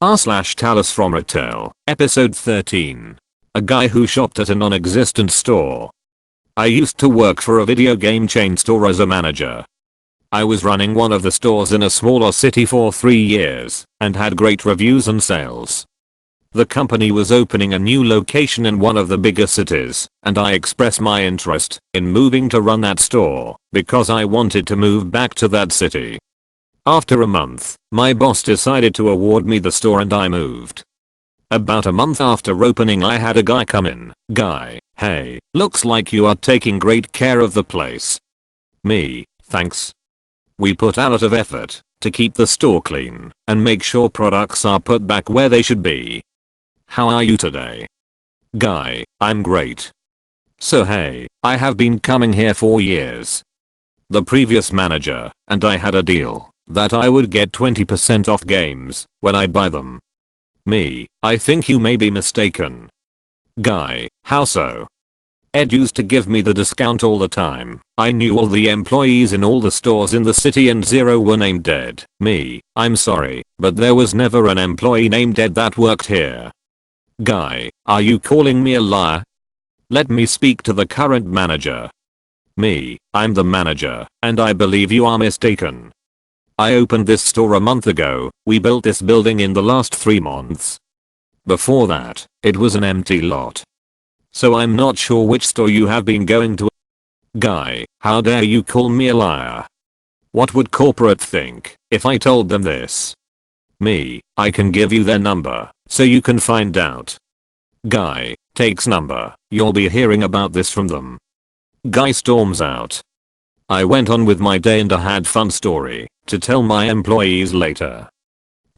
r/TalesFromRetail, episode 13. A guy who shopped at a non-existent store. I used to work for a video game chain store as a manager. I was running one of the stores in a smaller city for 3 years and had great reviews and sales. The company was opening a new location in one of the bigger cities, and I expressed my interest in moving to run that store because I wanted to move back to that city. After a month, my boss decided to award me the store and I moved. About a month after opening, I had a guy come in. Guy, hey, looks like you are taking great care of the place. Me, thanks. We put a lot of effort to keep the store clean and make sure products are put back where they should be. How are you today? Guy, I'm great. So hey, I have been coming here for years. The previous manager and I had a deal that I would get 20% off games when I buy them. Me, I think you may be mistaken. Guy, how so? Ed used to give me the discount all the time. I knew all the employees in all the stores in the city and 0 were named Ed. Me, I'm sorry, but there was never an employee named Ed that worked here. Guy, are you calling me a liar? Let me speak to the current manager. Me, I'm the manager, and I believe you are mistaken. I opened this store a month ago. We built this building in the last 3 months. Before that, it was an empty lot. So I'm not sure which store you have been going to. Guy, how dare you call me a liar? What would corporate think if I told them this? Me, I can give you their number so you can find out. Guy, takes number. You'll be hearing about this from them. Guy storms out. I went on with my day and I had fun story to tell my employees later.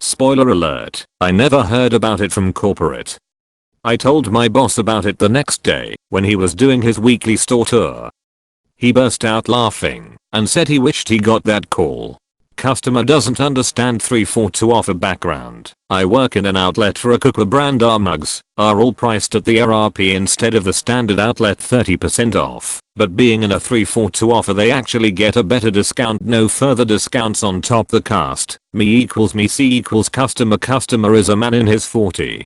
Spoiler alert, I never heard about it from corporate. I told my boss about it the next day when he was doing his weekly store tour. He burst out laughing and said he wished he got that call. Customer doesn't understand 342 offer background. I work in an outlet for a cookware brand. Our mugs are all priced at the RRP instead of the standard outlet 30% off. But being in a 342 offer, they actually get a better discount. No further discounts on top. The cast. Me equals me. C equals customer. Customer is a man in his 40s.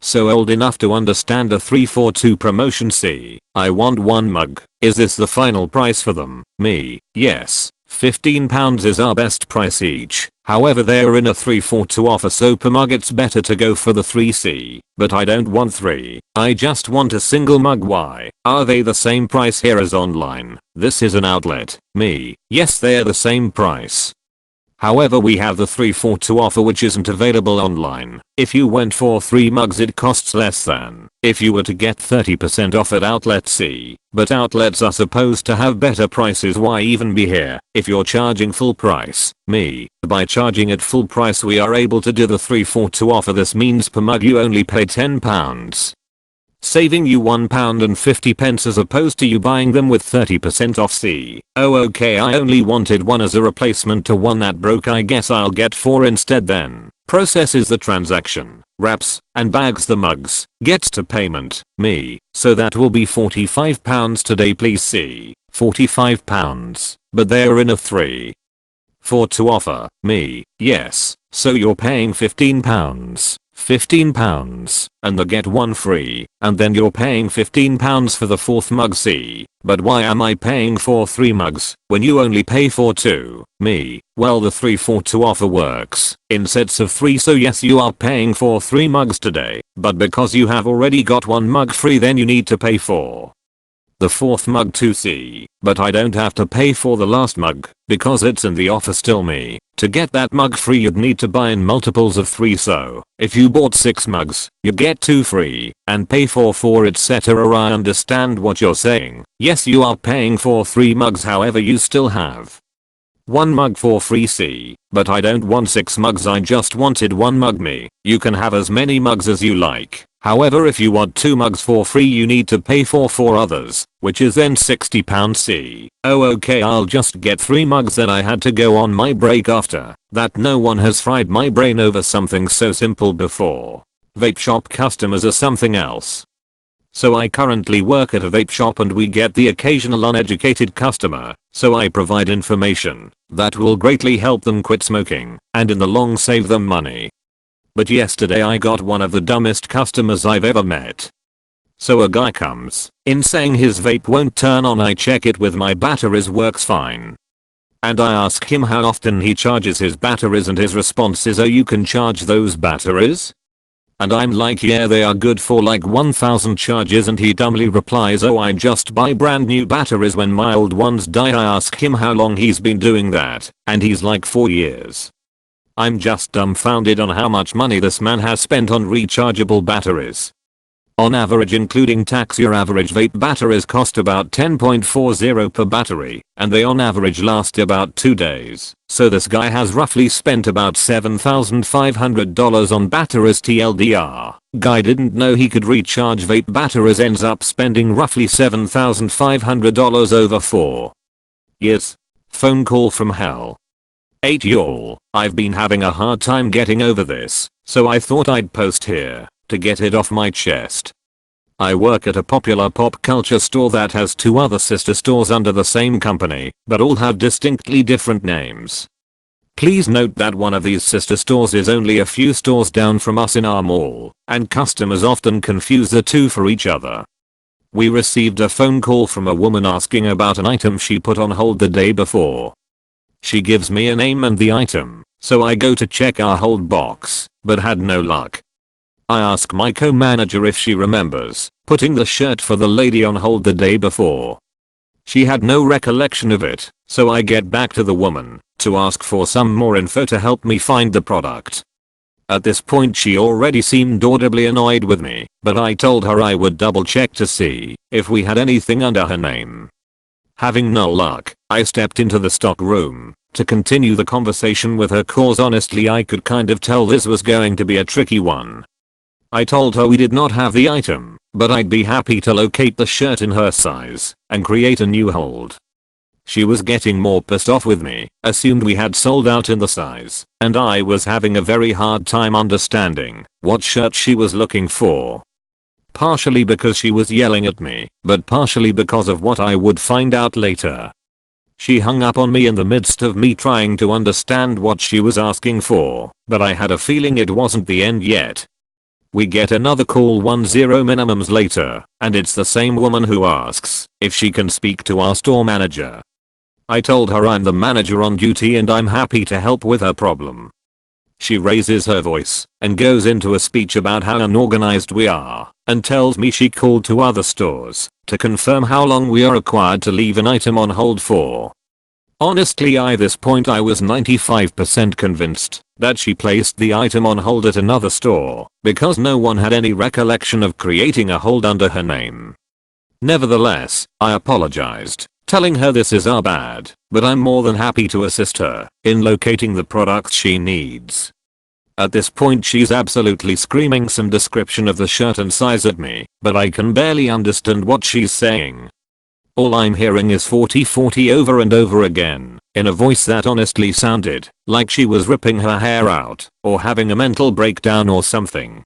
So old enough to understand a 342 promotion. C. I want 1 mug. Is this the final price for them? Me. Yes. £15 is our best price each. However, they are in a 342 offer, so per mug it's better to go for the 3C. But I don't want 3. I just want a single mug. Why? Are they the same price here as online? This is an outlet. Me. Yes, they are the same price. However, we have the 342 offer which isn't available online. If you went for 3 mugs it costs less than if you were to get 30% off at outlet C. But outlets are supposed to have better prices. Why even be here if you're charging full price? Me. By charging at full price we are able to do the 342 offer. This means per mug you only pay £10. Saving you £1.50 as opposed to you buying them with 30% off. C. Oh okay, I only wanted 1 as a replacement to 1 that broke. I guess I'll get 4 instead then. Processes the transaction, wraps and bags the mugs, gets to payment. Me. So that will be £45 today please. C. £45. But they are in a 342 offer. Me. Yes. So you're paying £15. £15 and they get 1 free, and then you're paying £15 for the 4th mug. C. But why am I paying for 3 mugs when you only pay for 2? Me. Well, the 342 offer works in sets of 3, so yes, you are paying for 3 mugs today, but because you have already got 1 mug free then you need to pay for the 4th mug 2C. But I don't have to pay for the last mug because it's in the offer still. Me. To get that mug free you'd need to buy in multiples of 3, so if you bought 6 mugs, you get 2 free and pay for 4 etc. I understand what you're saying. Yes, you are paying for 3 mugs, however you still have 1 mug for free. C. But I don't want 6 mugs, I just wanted 1 mug. Me. You can have as many mugs as you like. However, if you want 2 mugs for free you need to pay for 4 others, which is then £60. C. Oh okay, I'll just get 3 mugs. Then I had to go on my break after that. No one has fried my brain over something so simple before. Vape shop customers are something else. So I currently work at a vape shop and we get the occasional uneducated customer, so I provide information that will greatly help them quit smoking and in the long save them money. but yesterday I got one of the dumbest customers I've ever met. So a guy comes in saying his vape won't turn on. I check it with my batteries, works fine. And I ask him how often he charges his batteries and his response is, oh, you can charge those batteries? And I'm like, yeah, they are good for like 1000 charges, and he dumbly replies, oh, I just buy brand new batteries when my old ones die. I ask him how long he's been doing that, and he's like 4 years. I'm just dumbfounded on how much money this man has spent on rechargeable batteries. On average, including tax, your average vape batteries cost about $10.40 per battery, and they on average last about 2 days. So this guy has roughly spent about $7,500 on batteries. TLDR, guy didn't know he could recharge vape batteries, ends up spending roughly $7,500 over 4 years. Phone call from hell. 8 y'all, I've been having a hard time getting over this, so I thought I'd post here to get it off my chest. I work at a popular pop culture store that has 2 other sister stores under the same company, but all have distinctly different names. Please note that one of these sister stores is only a few stores down from us in our mall, and customers often confuse the two for each other. We received a phone call from a woman asking about an item she put on hold the day before. She gives me a name and the item, so I go to check our hold box, but had no luck. I ask my co-manager if she remembers putting the shirt for the lady on hold the day before. She had no recollection of it, so I get back to the woman to ask for some more info to help me find the product. At this point she already seemed audibly annoyed with me, but I told her I would double check to see if we had anything under her name. Having no luck, I stepped into the stock room to continue the conversation with her, cause honestly I could kind of tell this was going to be a tricky one. I told her we did not have the item, but I'd be happy to locate the shirt in her size and create a new hold. She was getting more pissed off with me, assumed we had sold out in the size, and I was having a very hard time understanding what shirt she was looking for. Partially because she was yelling at me, but partially because of what I would find out later. She hung up on me in the midst of me trying to understand what she was asking for, but I had a feeling it wasn't the end yet. We get another call 10 minimums later, and it's the same woman who asks if she can speak to our store manager. I told her I'm the manager on duty and I'm happy to help with her problem. She raises her voice and goes into a speech about how unorganized we are, and tells me she called 2 other stores to confirm how long we are required to leave an item on hold for. Honestly, at this point I was 95% convinced that she placed the item on hold at another store because no one had any recollection of creating a hold under her name. Nevertheless, I apologized, telling her this is our bad, but I'm more than happy to assist her in locating the products she needs. At this point she's absolutely screaming some description of the shirt and size at me, but I can barely understand what she's saying. All I'm hearing is 40/40 over and over again, in a voice that honestly sounded like she was ripping her hair out, or having a mental breakdown or something.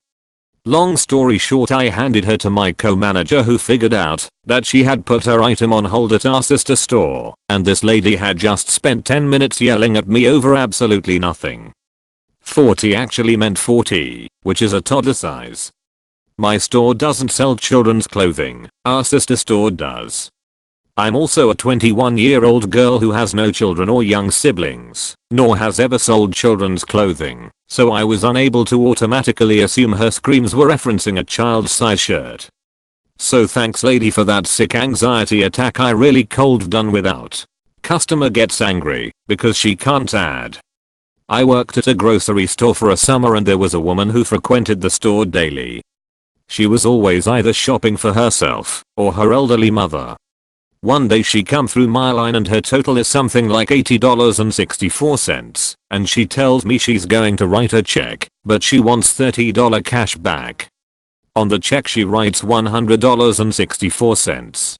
Long story short, I handed her to my co-manager, who figured out that she had put her item on hold at our sister store, and this lady had just spent 10 minutes yelling at me over absolutely nothing. 40 actually meant 40, which is a toddler size. My store doesn't sell children's clothing, our sister store does. I'm also a 21-year-old girl who has no children or young siblings, nor has ever sold children's clothing, so I was unable to automatically assume her screams were referencing a child's size shirt. So thanks lady for that sick anxiety attack I really could've done without. Customer gets angry because she can't add. I worked at a grocery store for a summer and there was a woman who frequented the store daily. She was always either shopping for herself or her elderly mother. One day she come through my line and her total is something like $80.64, and she tells me she's going to write a check, but she wants $30 cash back. On the check she writes $100.64.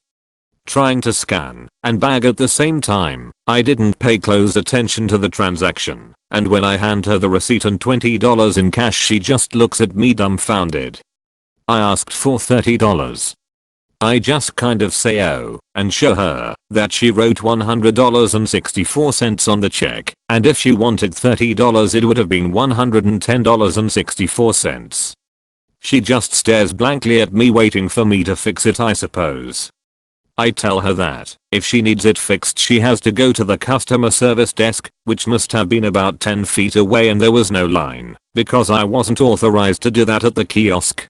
Trying to scan and bag at the same time, I didn't pay close attention to the transaction, and when I hand her the receipt and $20 in cash she just looks at me dumbfounded. I asked for $30. I just kind of say oh and show her that she wrote $100.64 on the check, and if she wanted $30 it would have been $110.64. She just stares blankly at me waiting for me to fix it, I suppose. I tell her that if she needs it fixed she has to go to the customer service desk, which must have been about 10 feet away, and there was no line because I wasn't authorized to do that at the kiosk.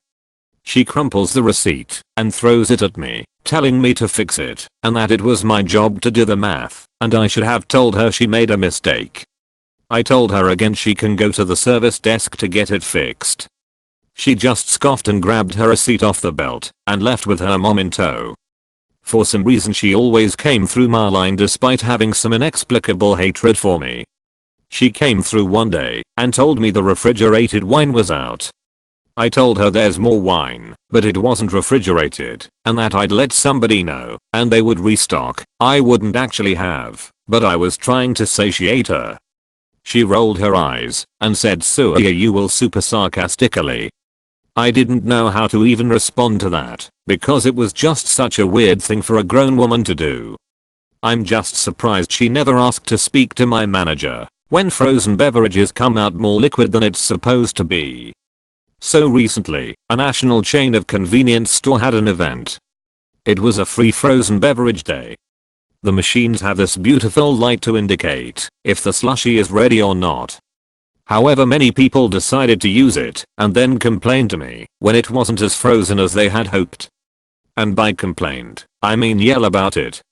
She crumples the receipt and throws it at me, telling me to fix it and that it was my job to do the math, and I should have told her she made a mistake. I told her again she can go to the service desk to get it fixed. She just scoffed and grabbed her receipt off the belt and left with her mom in tow. For some reason she always came through my line despite having some inexplicable hatred for me. She came through one day and told me the refrigerated wine was out. I told her there's more wine, but it wasn't refrigerated, and that I'd let somebody know, and they would restock. I wouldn't actually have, but I was trying to satiate her. She rolled her eyes and said "So are you all," super sarcastically. I didn't know how to even respond to that, because it was just such a weird thing for a grown woman to do. I'm just surprised she never asked to speak to my manager when frozen beverages come out more liquid than it's supposed to be. So recently, a national chain of convenience store had an event. It was a free frozen beverage day. The machines have this beautiful light to indicate if the slushie is ready or not. However, many people decided to use it and then complained to me when it wasn't as frozen as they had hoped. And by complained, I mean yell about it.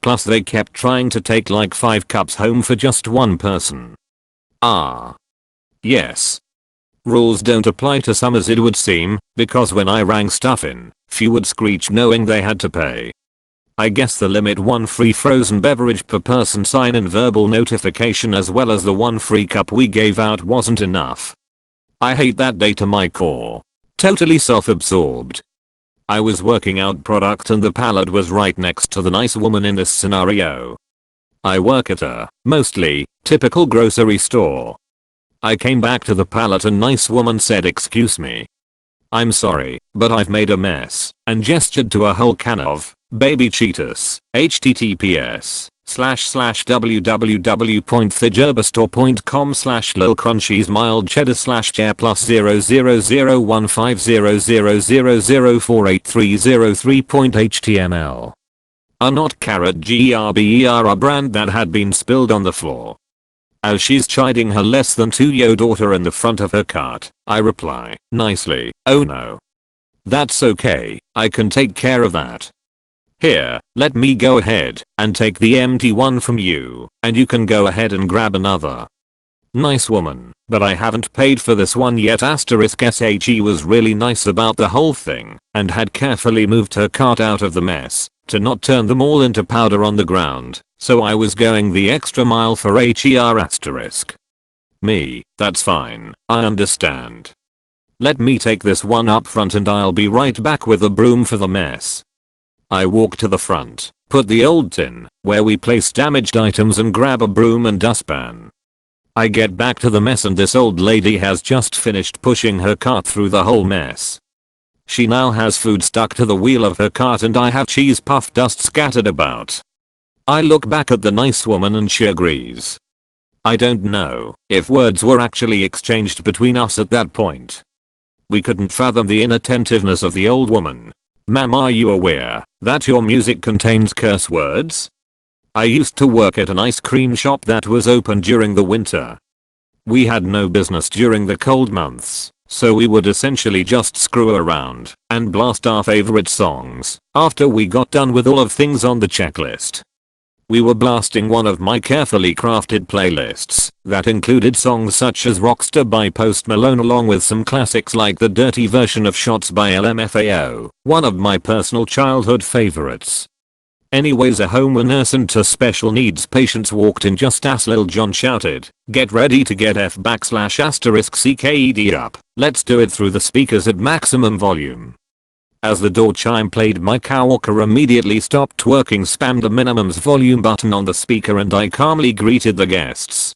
Plus they kept trying to take like 5 cups home for just one person. Ah. Yes. Rules don't apply to some as it would seem, because when I rang stuff in, few would screech knowing they had to pay. I guess the limit 1 free frozen beverage per person sign and verbal notification as well as the 1 free cup we gave out wasn't enough. I hate that day to my core. Totally self-absorbed. I was working out product and the pallet was right next to the nice woman in this scenario. I work at a, mostly, typical grocery store. I came back to the pallet and nice woman said, "Excuse me. I'm sorry, but I've made a mess," and gestured to a whole can of baby Cheetos. https://www.thegerbastore.com/lil crunchies mild cheddar /chair+0001500048303.html. A not carrot gerber a brand that had been spilled on the floor. As she's chiding her less than 2-year-old daughter in the front of her cart, I reply, nicely, "Oh no. That's okay, I can take care of that. Here, let me go ahead and take the empty one from you, and you can go ahead and grab another." Nice woman, but I haven't paid for this one yet. *SHE was really nice about the whole thing and had carefully moved her cart out of the mess to not turn them all into powder on the ground, so I was going the extra mile for HER*. Me, that's fine, I understand. Let me take this one up front and I'll be right back with a broom for the mess. I walk to the front, put the old tin where we place damaged items and grab a broom and dustpan. I get back to the mess and this old lady has just finished pushing her cart through the whole mess. She now has food stuck to the wheel of her cart and I have cheese puff dust scattered about. I look back at the nice woman and she agrees. I don't know if words were actually exchanged between us at that point. We couldn't fathom the inattentiveness of the old woman. "Ma'am, are you aware that your music contains curse words?" I used to work at an ice cream shop that was open during the winter. We had no business during the cold months, so we would essentially just screw around and blast our favorite songs after we got done with all of things on the checklist. We were blasting one of my carefully crafted playlists that included songs such as Rockstar by Post Malone along with some classics like the dirty version of Shots by LMFAO, one of my personal childhood favorites. Anyways, a home nurse and 2 special needs patients walked in just as Lil Jon shouted, "Get ready to get F***CKED up, let's do it," through the speakers at maximum volume. As the door chime played, my coworker immediately stopped working, spammed the minimum's volume button on the speaker, and I calmly greeted the guests.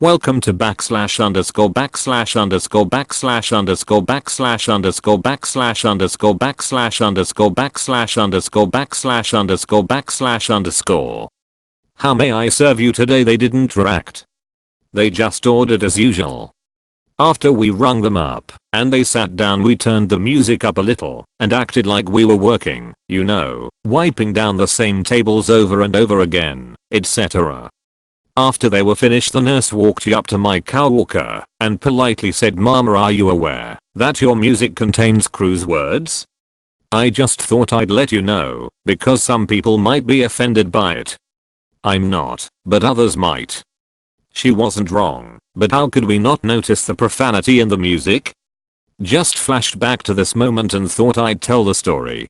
Welcome to backslash underscore backslash underscore backslash underscore backslash underscore backslash underscore backslash underscore backslash underscore backslash underscore backslash underscore. How may I serve you today? They didn't react. They just ordered as usual. After we rung them up and they sat down, we turned the music up a little and acted like we were working, you know, wiping down the same tables over and over again, etc. After they were finished, the nurse walked up to my coworker and politely said, "Mama, are you aware that your music contains cruise words? I just thought I'd let you know because some people might be offended by it. I'm not, but others might." She wasn't wrong, but how could we not notice the profanity in the music? Just flashed back to this moment and thought I'd tell the story.